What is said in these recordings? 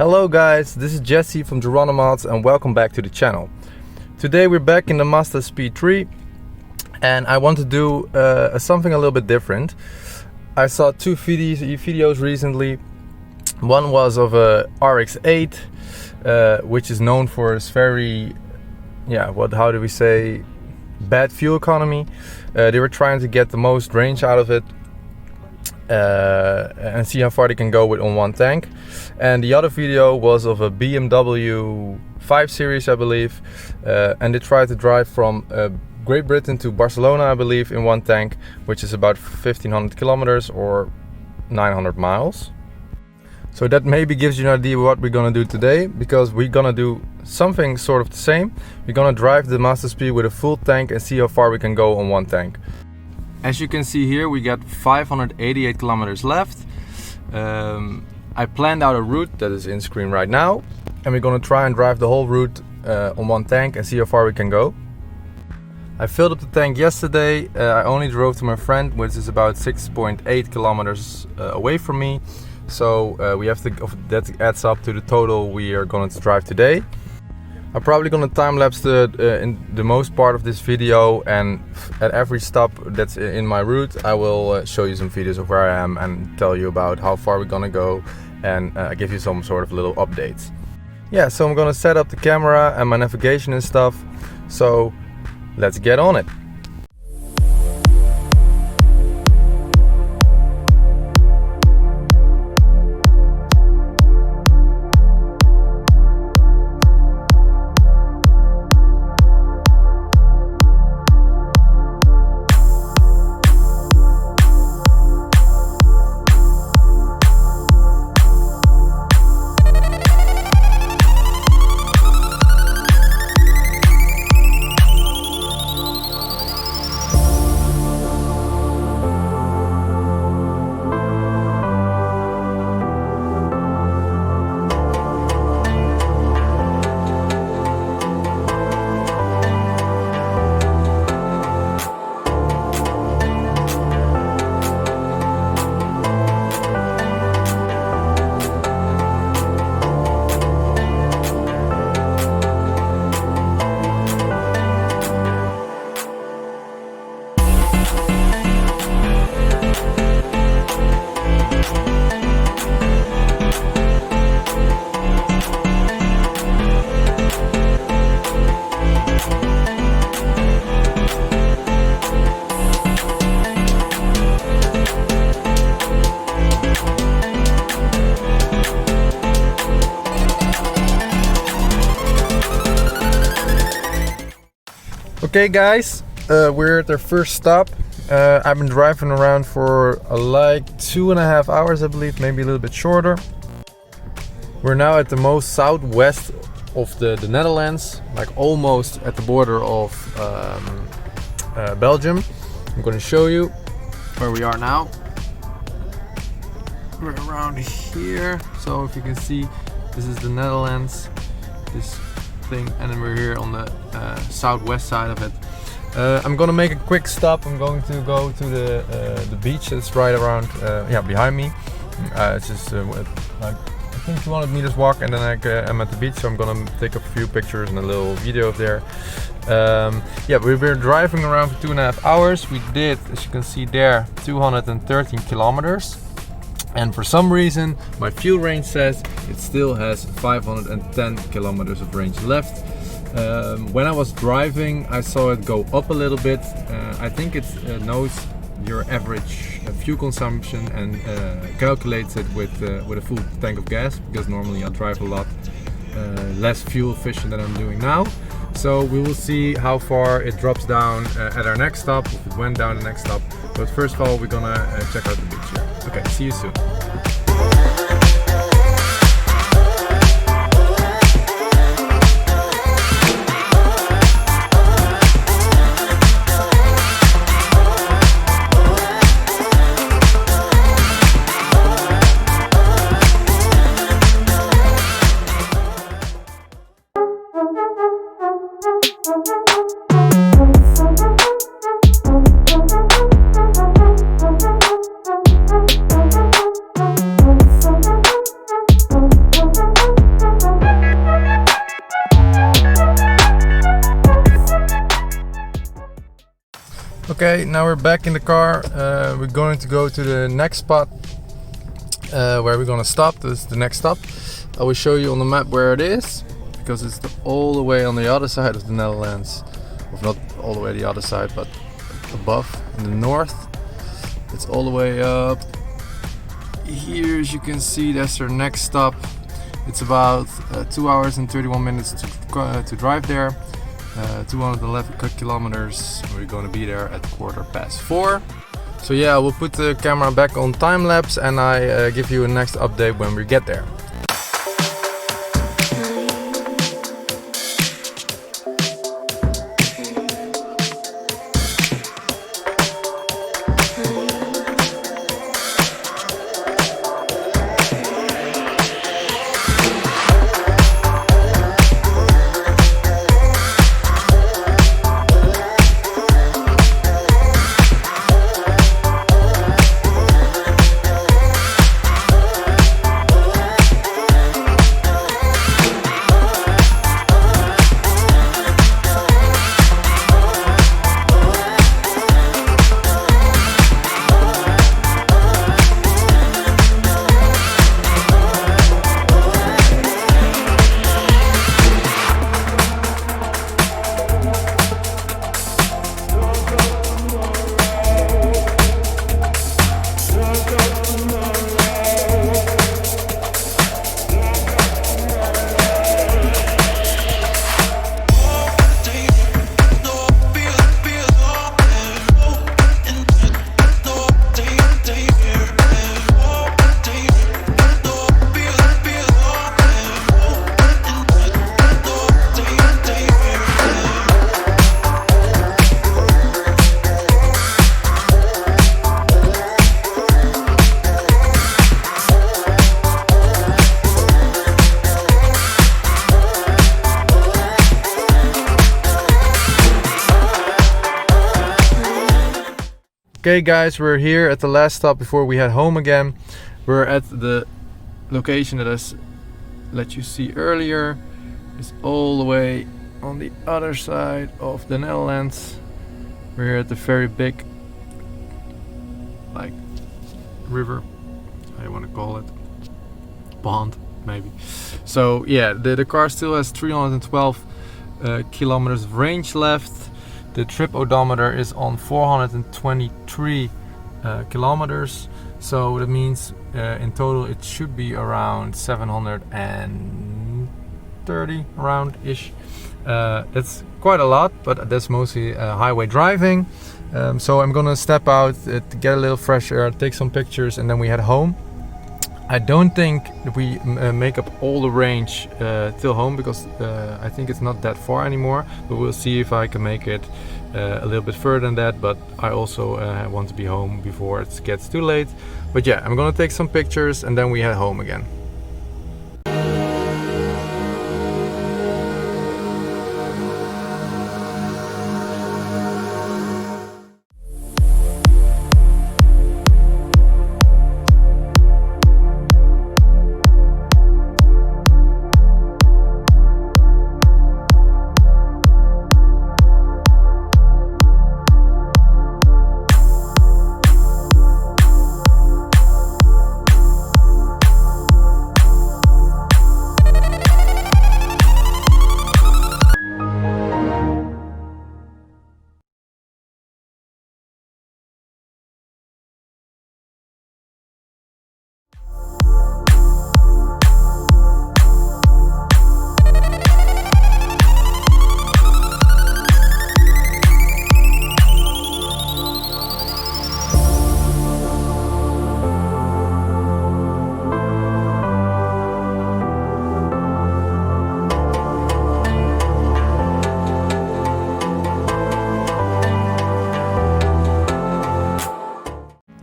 Hello guys, this is Jesse from JRNYMODS and welcome back to the channel. Today we're back in the Mazda Speed 3 and I want to do something a little bit different. I saw two videos recently. One was of a RX-8 which is known for its very, how do we say, bad fuel economy. They were trying to get the most range out of it and see how far they can go with on one tank. And the other video was of a BMW 5 Series, I believe, and they tried to drive from Great Britain to Barcelona, I believe, in one tank, which is about 1500 kilometers or 900 miles. So that maybe gives you an idea what we're gonna do today, because we're gonna do something sort of the same. We're gonna drive the Mazda Speed with a full tank and see how far we can go on one tank. As you can see here, we got 588 kilometers left. I planned out a route that is in screen right now, and we're gonna try and drive the whole route on one tank and see how far we can go. I filled up the tank yesterday. I only drove to my friend, which is about 6.8 kilometers away from me. So that adds up to the total we are going to drive today. I'm probably going to time-lapse in the most part of this video, and at every stop that's in my route I will show you some videos of where I am and tell you about how far we're going to go and give you some sort of little updates. Yeah, so I'm going to set up the camera and my navigation and stuff, so let's get on it. Okay guys, we're at our first stop. I've been driving around for like 2.5 hours, I believe, maybe a little bit shorter. We're now at the most southwest of the Netherlands, like almost at the border of Belgium. I'm going to show you where we are now. We're around here, so if you can see, this is the Netherlands, this thing, and then we're here on the southwest side of it. I'm gonna make a quick stop. I'm going to go to the beach that's right around behind me. It's just like I think 200 meters walk, and then I'm at the beach, so I'm gonna take a few pictures and a little video of there. We've been driving around for 2.5 hours. We did, as you can see there, 213 kilometers. And for some reason, my fuel range says it still has 510 kilometers of range left. When I was driving, I saw it go up a little bit. I think it knows your average fuel consumption and calculates it with a full tank of gas, because normally I drive a lot less fuel efficient than I'm doing now. So we will see how far it drops down at our next stop, if it went down the next stop. But first of all, we're gonna check out the beach here. Okay, see you soon. now we're back in the car. We're going to go to the next spot where we're gonna stop. This is the next stop. I will show you on the map where it is, because it's all the way on the other side of the Netherlands. Well, not all the way the other side, but above in the north. It's all the way up here, as you can see. That's our next stop. It's about 2 hours and 31 minutes to drive there. 211 kilometers. We're going to be there at 4:15. So yeah, we'll put the camera back on time lapse, and I give you a next update when we get there. Okay guys, we're here at the last stop before we head home again. We're at the location that I let you see earlier. It's all the way on the other side of the Netherlands. We're here at the very big, like, river, how you want to call it, pond maybe. So yeah, the car still has 312 kilometers of range left. The trip odometer is on 423 kilometers, so that means in total it should be around 730 around ish. That's quite a lot, but that's mostly highway driving. So I'm gonna step out to get a little fresh air, take some pictures, and then we head home. I don't think that we make up all the range till home, because I think it's not that far anymore, but we'll see if I can make it a little bit further than that. But I also want to be home before it gets too late. But yeah, I'm gonna take some pictures and then we head home again.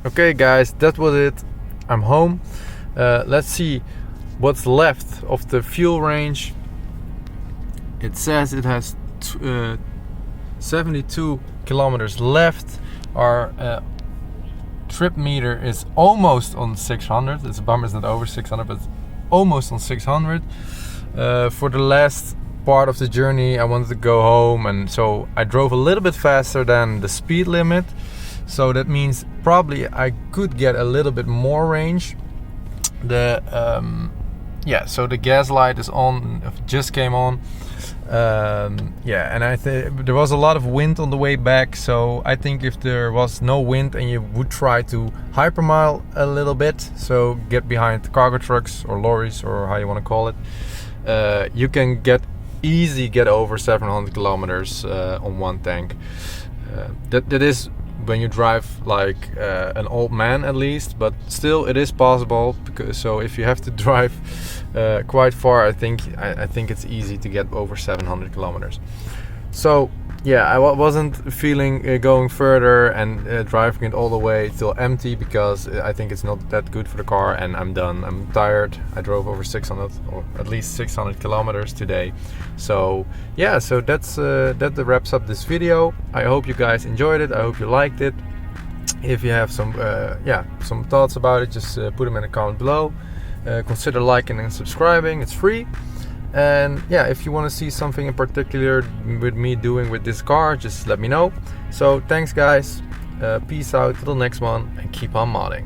Okay guys, that was it. I'm home. Let's see what's left of the fuel range. It says it has 72 kilometers left. Our trip meter is almost on 600. It's a bummer it's not over 600, but it's almost on 600. For the last part of the journey I wanted to go home, and so I drove a little bit faster than the speed limit. so that means probably I could get a little bit more range. The yeah, so the gas light is on, just came on. Yeah, and I think there was a lot of wind on the way back, so I think if there was no wind and you would try to hypermile a little bit, so get behind cargo trucks or lorries or how you want to call it, you can get over 700 kilometers on one tank. That is when you drive like an old man at least, but still it is possible. So if you have to drive quite far, I think it's easy to get over 700 kilometers. So yeah, I wasn't feeling going further and driving it all the way till empty, because I think it's not that good for the car, and I'm done. I'm tired. I drove over 600 or at least 600 kilometers today. So yeah, so that wraps up this video. I hope you guys enjoyed it. I hope you liked it. If you have some thoughts about it, just put them in a comment below. Consider liking and subscribing. It's free. And yeah, if you want to see something in particular with me doing with this car, just let me know. So thanks guys, peace out till the next one, and keep on modding.